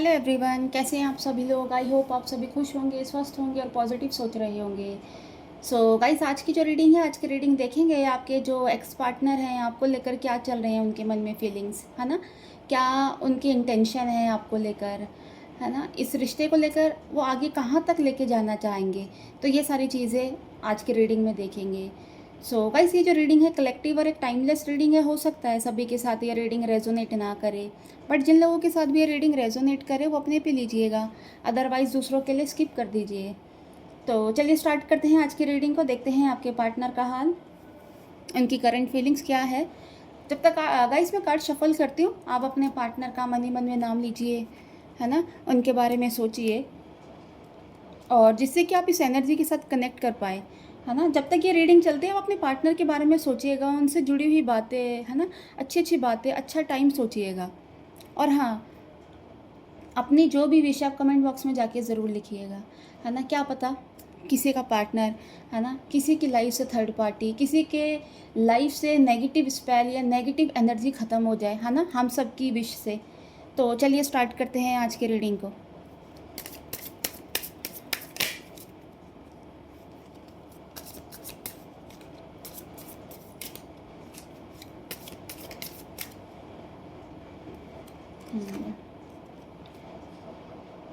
Hello everyone, कैसे हैं आप सभी लोग। आई होप आप सभी खुश होंगे, स्वस्थ होंगे और पॉजिटिव सोच रहे होंगे। सो गाइस, आज की जो रीडिंग है, आज की रीडिंग देखेंगे आपके जो एक्स पार्टनर हैं आपको लेकर क्या चल रहे हैं, उनके मन में फीलिंग्स है ना, क्या उनकी इंटेंशन है आपको लेकर, है ना, इस रिश्ते को लेकर वो आगे कहाँ तक लेके जाना चाहेंगे। तो ये सारी चीज़ें आज की रीडिंग में देखेंगे। सो गाइस, ये जो रीडिंग है कलेक्टिव और एक टाइमलेस रीडिंग है। हो सकता है सभी के साथ ये रीडिंग रेजोनेट ना करे, बट जिन लोगों के साथ भी ये रीडिंग रेजोनेट करे वो अपने पे लीजिएगा, अदरवाइज़ दूसरों के लिए स्किप कर दीजिए। तो चलिए स्टार्ट करते हैं आज की रीडिंग को। देखते हैं आपके पार्टनर का हाल, उनकी करंट फीलिंग्स क्या है। जब तक गाइस मैं कार्ड शफल करती हूँ, आप अपने पार्टनर का मन ही मन में नाम लीजिए, है ना, उनके बारे में सोचिए, और जिससे कि आप इस एनर्जी के साथ कनेक्ट कर पाए, है ना। जब तक ये रीडिंग चलती है आप अपने पार्टनर के बारे में सोचिएगा, उनसे जुड़ी हुई बातें, है ना, अच्छी अच्छी बातें, अच्छा टाइम सोचिएगा। और हाँ, अपनी जो भी विश आप कमेंट बॉक्स में जाके ज़रूर लिखिएगा, है ना। क्या पता किसी का पार्टनर, है ना, किसी की लाइफ से थर्ड पार्टी, किसी के लाइफ से नेगेटिव स्पेल या नेगेटिव एनर्जी ख़त्म हो जाए, है ना, हम सब की विश से। तो चलिए स्टार्ट करते हैं आज के रीडिंग को।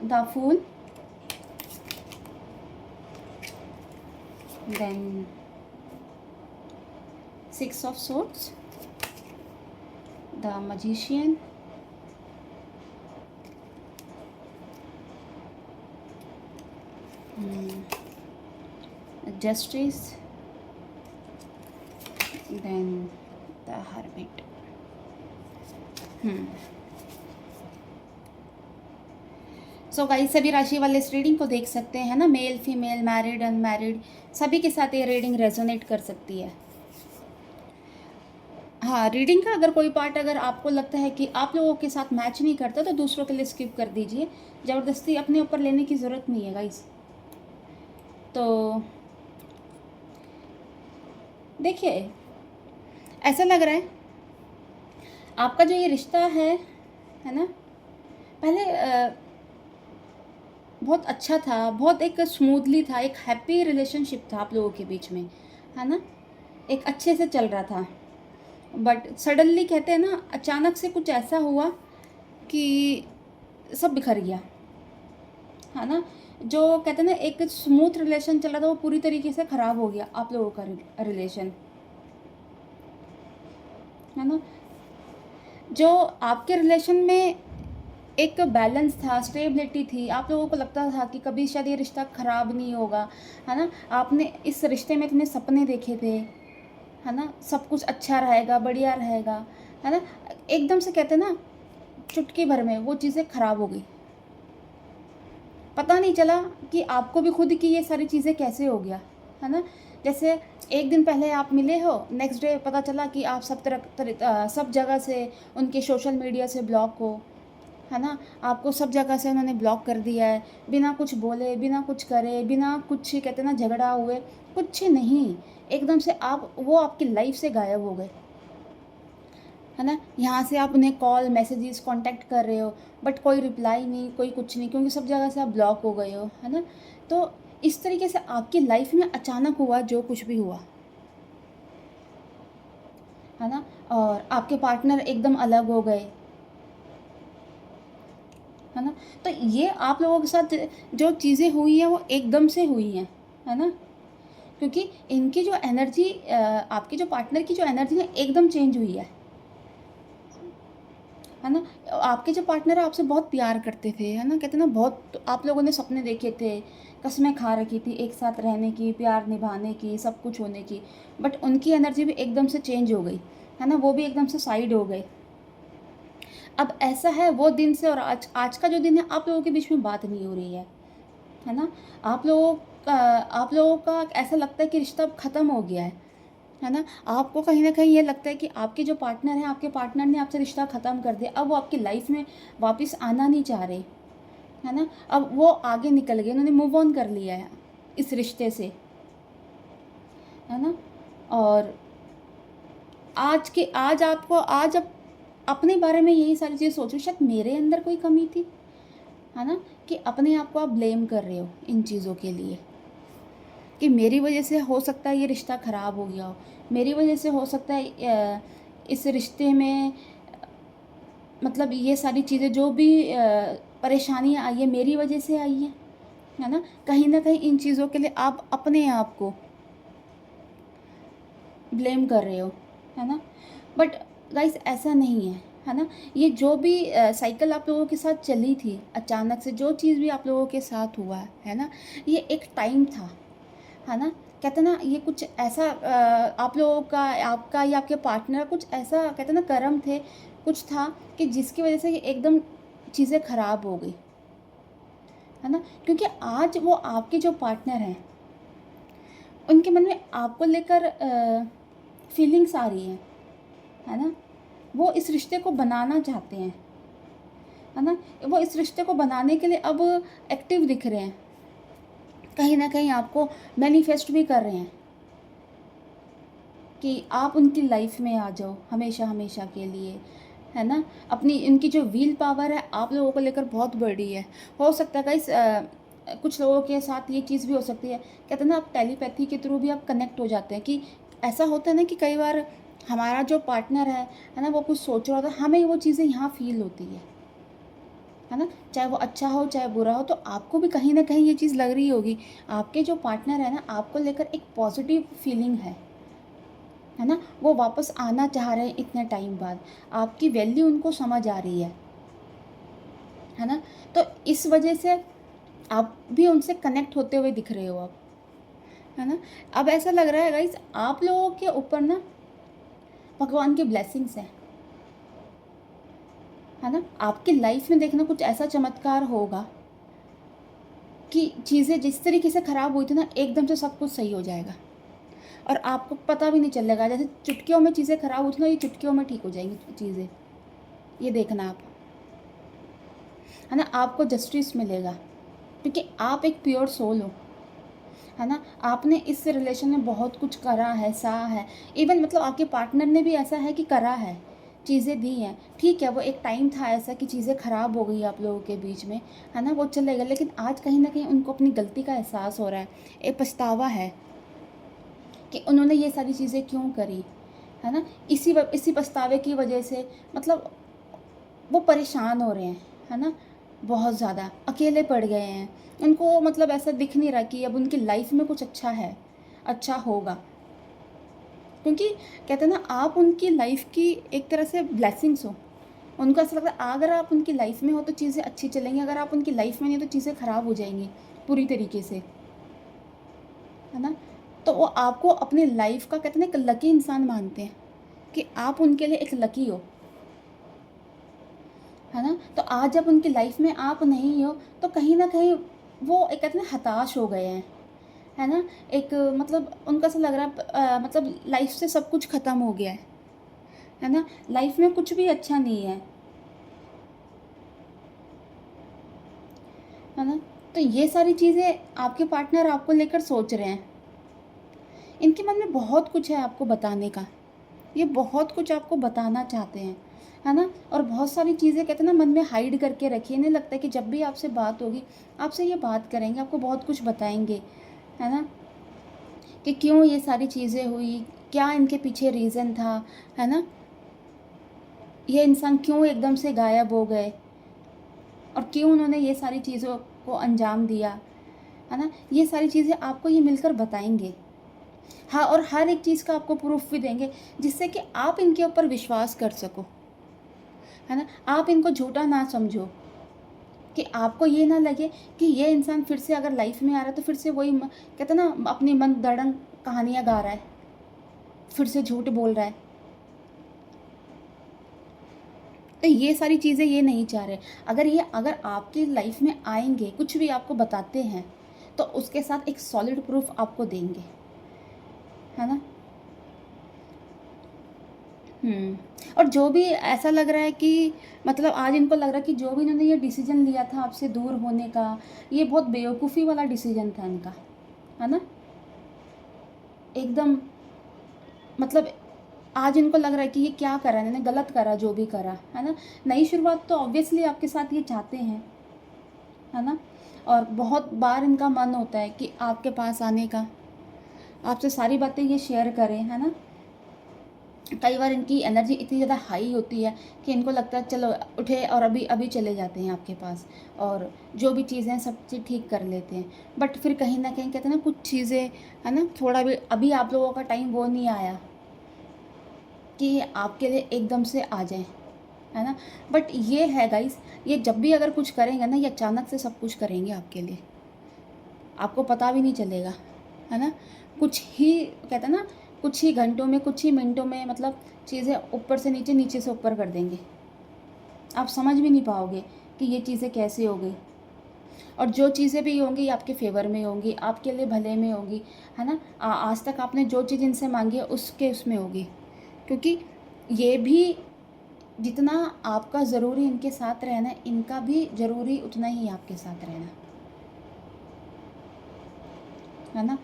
The fool, then 6 of swords, the magician, justice, then the hermit. So guys, सभी राशि वाले इस रीडिंग को देख सकते हैं ना, मेल फीमेल, मैरिड अनमैरिड, सभी के साथ ये रीडिंग रेजोनेट कर सकती है। हाँ, रीडिंग का अगर कोई पार्ट अगर आपको लगता है कि आप लोगों के साथ मैच नहीं करता तो दूसरों के लिए स्किप कर दीजिए। ज़बरदस्ती अपने ऊपर लेने की ज़रूरत नहीं है गाइस। तो देखिए, ऐसा लग रहा है आपका जो ये रिश्ता है ना, पहले बहुत अच्छा था, बहुत एक स्मूथली था, एक हैप्पी रिलेशनशिप था आप लोगों के बीच में, है ना, एक अच्छे से चल रहा था। बट सडनली कहते हैं ना, अचानक से कुछ ऐसा हुआ कि सब बिखर गया, है ना। जो कहते हैं ना, एक स्मूथ रिलेशन चल रहा था वो पूरी तरीके से ख़राब हो गया आप लोगों का रिलेशन, है ना। जो आपके रिलेशन में एक बैलेंस था, स्टेबिलिटी थी, आप लोगों को लगता था कि कभी शायद ये रिश्ता ख़राब नहीं होगा, है ना। आपने इस रिश्ते में इतने सपने देखे थे, है ना, सब कुछ अच्छा रहेगा, बढ़िया रहेगा, है ना। एकदम से कहते हैं ना, चुटकी भर में वो चीज़ें ख़राब हो गई। पता नहीं चला कि आपको भी खुद की ये सारी चीज़ें कैसे हो गया, है ना। जैसे एक दिन पहले आप मिले हो, नेक्स्ट डे पता चला कि आप सब जगह से, उनके सोशल मीडिया से ब्लॉक हो, है ना। आपको सब जगह से उन्होंने ब्लॉक कर दिया है, बिना कुछ बोले, बिना कुछ करे, बिना कुछ कहते ना झगड़ा हुए, कुछ नहीं, एकदम से आप वो आपकी लाइफ से गायब हो गए, है ना। यहाँ से आप उन्हें कॉल मैसेजेस कांटेक्ट कर रहे हो, बट कोई रिप्लाई नहीं, कोई कुछ नहीं, क्योंकि सब जगह से आप ब्लॉक हो गए हो, है ना। तो इस तरीके से आपकी लाइफ में अचानक हुआ जो कुछ भी हुआ, है ना। और आपके पार्टनर एकदम अलग हो गए, है ना। तो ये आप लोगों के साथ जो चीज़ें हुई हैं वो एकदम से हुई हैं, है ना। क्योंकि इनकी जो एनर्जी, आपके जो पार्टनर की जो एनर्जी है एकदम चेंज हुई है ना। आपके जो पार्टनर है आपसे बहुत प्यार करते थे, है ना, कहते ना, बहुत आप लोगों ने सपने देखे थे, कसमें खा रखी थी एक साथ रहने की, प्यार निभाने की, सब कुछ होने की, बट उनकी एनर्जी भी एकदम से चेंज हो गई, है ना, वो भी एकदम से साइड हो गए। अब ऐसा है, वो दिन से और आज आज का जो दिन है, आप लोगों के बीच में बात नहीं हो रही है ना। आप लोगों का ऐसा लगता है कि रिश्ता अब ख़त्म हो गया है ना। आपको कहीं ना कहीं ये लगता है कि आपके जो पार्टनर हैं, आपके पार्टनर ने आपसे रिश्ता ख़त्म कर दिया, अब वो आपकी लाइफ में वापस आना नहीं चाह रहे, है ना। अब वो आगे निकल गए, उन्होंने मूव ऑन कर लिया है इस रिश्ते से, है ना। और आज अब अपने बारे में यही सारी चीज़ सोचो, शायद मेरे अंदर कोई कमी थी, है ना, कि अपने आप को आप ब्लेम कर रहे हो इन चीज़ों के लिए कि मेरी वजह से हो सकता है ये रिश्ता ख़राब हो गया हो, मेरी वजह से हो सकता है इस रिश्ते में मतलब ये सारी चीज़ें जो भी परेशानियाँ आई है मेरी वजह से आई है ना? कहीं न कहीं इन चीज़ों के लिए आप अपने आप को ब्लेम कर रहे हो, है ना? बट गाइस ऐसा नहीं है ना? ये जो भी साइकिल आप लोगों के साथ चली थी, अचानक से जो चीज़ भी आप लोगों के साथ हुआ है ना? ये एक टाइम था, है ना? कहते हैं ना ये कुछ ऐसा आप लोगों का, आपका या आपके पार्टनर का कुछ ऐसा कहते हैं ना कर्म थे, कुछ था कि जिसकी वज़ह से ये एकदम चीज़ें ख़राब हो गई, है ना? क्योंकि आज वो आपके जो पार्टनर हैं, उनके मन में आपको लेकर फीलिंग्स आ रही हैं, है ना? वो इस रिश्ते को बनाना चाहते हैं, है ना? वो इस रिश्ते को बनाने के लिए अब एक्टिव दिख रहे हैं, कहीं न कहीं आपको मैनिफेस्ट भी कर रहे हैं कि आप उनकी लाइफ में आ जाओ हमेशा-हमेशा के लिए, है ना? अपनी इनकी जो विल पावर है आप लोगों को लेकर बहुत बड़ी है। हो सकता है गाइस कुछ लोगों के साथ ये चीज़ भी हो सकती है, कहते हैं ना आप टेलीपैथी के थ्रू भी आप कनेक्ट हो जाते हैं कि ऐसा होता है ना कि कई बार हमारा जो पार्टनर है ना? वो कुछ सोच रहा होता है, हमें वो चीज़ें यहाँ फ़ील होती है ना? चाहे वो अच्छा हो, चाहे बुरा हो, तो आपको भी कहीं न कहीं ये चीज़ लग रही होगी। आपके जो पार्टनर है ना, आपको लेकर एक पॉज़िटिव फीलिंग है ना? वो वापस आना चाह रहे हैं इतने टाइम बाद। आपकी वैल्यू उनको समझ आ रही है ना? तो इस वजह से आप भी उनसे कनेक्ट होते हुए दिख रहे हो अब, है ना? अब ऐसा लग रहा है गाइस आप लोगों के ऊपर ना भगवान की ब्लेसिंग्स हैं, है ना? आपकी लाइफ में देखना कुछ ऐसा चमत्कार होगा कि चीज़ें जिस तरीके से ख़राब हुई थी ना, एकदम से सब कुछ सही हो जाएगा और आपको पता भी नहीं चलेगा। जैसे चुटकियों में चीज़ें ख़राब हुई थी ना, ये चुटकियों में ठीक हो जाएँगी चीज़ें। ये देखना आप, है ना? आपको जस्टिस मिलेगा क्योंकि आप एक प्योर सोल हो, है ना? आपने इस रिलेशन में बहुत कुछ करा है, सहा है। इवन मतलब आपके पार्टनर ने भी ऐसा है कि करा है, चीज़ें दी हैं। ठीक है, वो एक टाइम था ऐसा कि चीज़ें ख़राब हो गई आप लोगों के बीच में, है ना? वो चलेगा, लेकिन आज कहीं न कहीं उनको अपनी गलती का एहसास हो रहा है। एक पछतावा है कि उन्होंने ये सारी चीज़ें क्यों करी, है ना? इसी पछतावे की वजह से मतलब वो परेशान हो रहे हैं, है ना? बहुत ज़्यादा अकेले पड़ गए हैं। उनको मतलब ऐसा दिख नहीं रहा कि अब उनकी लाइफ में कुछ अच्छा है, अच्छा होगा। क्योंकि कहते हैं ना आप उनकी लाइफ की एक तरह से ब्लेसिंग्स हो। उनको ऐसा लगता है अगर आप उनकी लाइफ में हो तो चीज़ें अच्छी चलेंगी, अगर आप उनकी लाइफ में नहीं हो तो चीज़ें ख़राब हो जाएँगी पूरी तरीके से, है ना? तो वो आपको अपनी लाइफ का कहते हैं ना एक लकी इंसान मानते हैं कि आप उनके लिए एक लकी हो। है ना? तो आज जब उनकी लाइफ में आप नहीं हो, तो कहीं न कहीं वो एक कहते हैं ना हताश हो गए हैं, है ना? एक मतलब उनको ऐसा लग रहा है मतलब लाइफ से सब कुछ ख़त्म हो गया है ना? लाइफ में कुछ भी अच्छा नहीं है ना? तो ये सारी चीज़ें आपके पार्टनर आपको लेकर सोच रहे हैं। इनके मन में बहुत कुछ है आपको बताने का। ये बहुत कुछ आपको बताना चाहते हैं, है ना? और बहुत सारी चीज़ें कहते हैं ना मन में हाइड करके रखी है। इन्हें लगता है कि जब भी आपसे बात होगी, आपसे ये बात करेंगे, आपको बहुत कुछ बताएँगे, है ना? कि क्यों ये सारी चीज़ें हुई, क्या इनके पीछे रीज़न था, है ना? ये इंसान क्यों एकदम से गायब हो गए और क्यों उन्होंने ये सारी चीज़ों को अंजाम दिया, है ना? ये सारी चीज़ें आपको ये मिलकर बताएँगे। हाँ, और हर एक चीज़ का आपको प्रूफ़ भी देंगे, जिससे कि आप इनके ऊपर विश्वास कर सको, है ना? आप इनको झूठा ना समझो, कि आपको ये ना लगे कि ये इंसान फिर से अगर लाइफ़ में आ रहा है तो फिर से वही कहते हैं ना अपनी मन-गढ़ंत कहानियाँ गा रहा है, फिर से झूठ बोल रहा है। तो ये सारी चीज़ें ये नहीं चाह रहे। अगर आपकी लाइफ़ में आएँगे, कुछ भी आपको बताते हैं, तो उसके साथ एक सॉलिड प्रूफ़ आपको देंगे, है ना? और जो भी ऐसा लग रहा है कि मतलब आज इनको लग रहा है कि जो भी इन्होंने ये डिसीज़न लिया था आपसे दूर होने का, ये बहुत बेवकूफ़ी वाला डिसीज़न था इनका, है ना? एकदम मतलब आज इनको लग रहा है कि ये क्या करा इन्होंने, गलत करा जो भी करा, है ना? नई शुरुआत तो ऑब्वियसली आपके साथ ये चाहते हैं, है ना। और बहुत बार इनका मन होता है कि आपके पास आने का, आपसे सारी बातें ये शेयर करें, है ना। कई बार इनकी एनर्जी इतनी ज़्यादा हाई होती है कि इनको लगता है चलो उठे और अभी अभी चले जाते हैं आपके पास, और जो भी चीज़ें हैं सब चीज़ ठीक कर लेते हैं। बट फिर कहीं ना कहीं कहते हैं ना, कुछ चीज़ें, है ना, थोड़ा भी अभी आप लोगों का टाइम वो नहीं आया कि आपके लिए एकदम से आ जाएं, है ना। बट ये है गाइस, ये जब भी अगर कुछ करेंगे ना, ये अचानक से सब कुछ करेंगे आपके लिए, आपको पता भी नहीं चलेगा, है ना। कुछ ही कहते हैं ना, कुछ ही घंटों में, कुछ ही मिनटों में, मतलब चीज़ें ऊपर से नीचे, नीचे से ऊपर कर देंगे। आप समझ भी नहीं पाओगे कि ये चीज़ें कैसे हो गई। और जो चीज़ें भी होंगी ये आपके फेवर में होंगी, आपके लिए भले में होगी, है ना। आज तक आपने जो चीज़ इनसे मांगी है उसके उसमें होगी, क्योंकि ये भी जितना आपका ज़रूरी इनके साथ रहना, इनका भी ज़रूरी उतना ही आपके साथ रहना, है ना।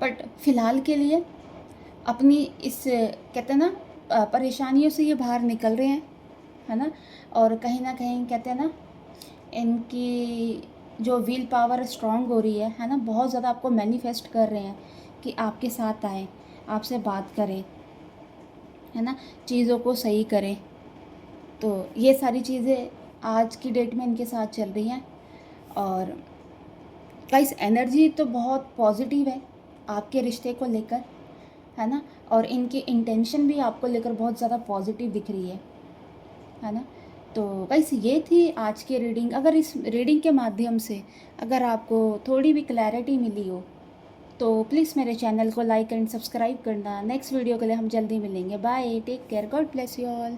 बट फ़िलहाल के लिए अपनी इस कहते हैं ना परेशानियों से ये बाहर निकल रहे हैं, है ना। और कहीं ना कहीं कहते हैं ना, इनकी जो विल पावर स्ट्रांग हो रही है ना, बहुत ज़्यादा आपको मैनिफेस्ट कर रहे हैं कि आपके साथ आए, आपसे बात करें, है ना, चीज़ों को सही करें। तो ये सारी चीज़ें आज की डेट में इनके साथ चल रही हैं। और गाइस एनर्जी तो बहुत पॉजिटिव है आपके रिश्ते को लेकर, है ना। और इनकी इंटेंशन भी आपको लेकर बहुत ज़्यादा पॉजिटिव दिख रही है ना। तो गाइस ये थी आज की रीडिंग। अगर इस रीडिंग के माध्यम से अगर आपको थोड़ी भी क्लैरिटी मिली हो तो प्लीज़ मेरे चैनल को लाइक एंड सब्सक्राइब करना। नेक्स्ट वीडियो के लिए हम जल्दी मिलेंगे। Bye, take care, God bless you all.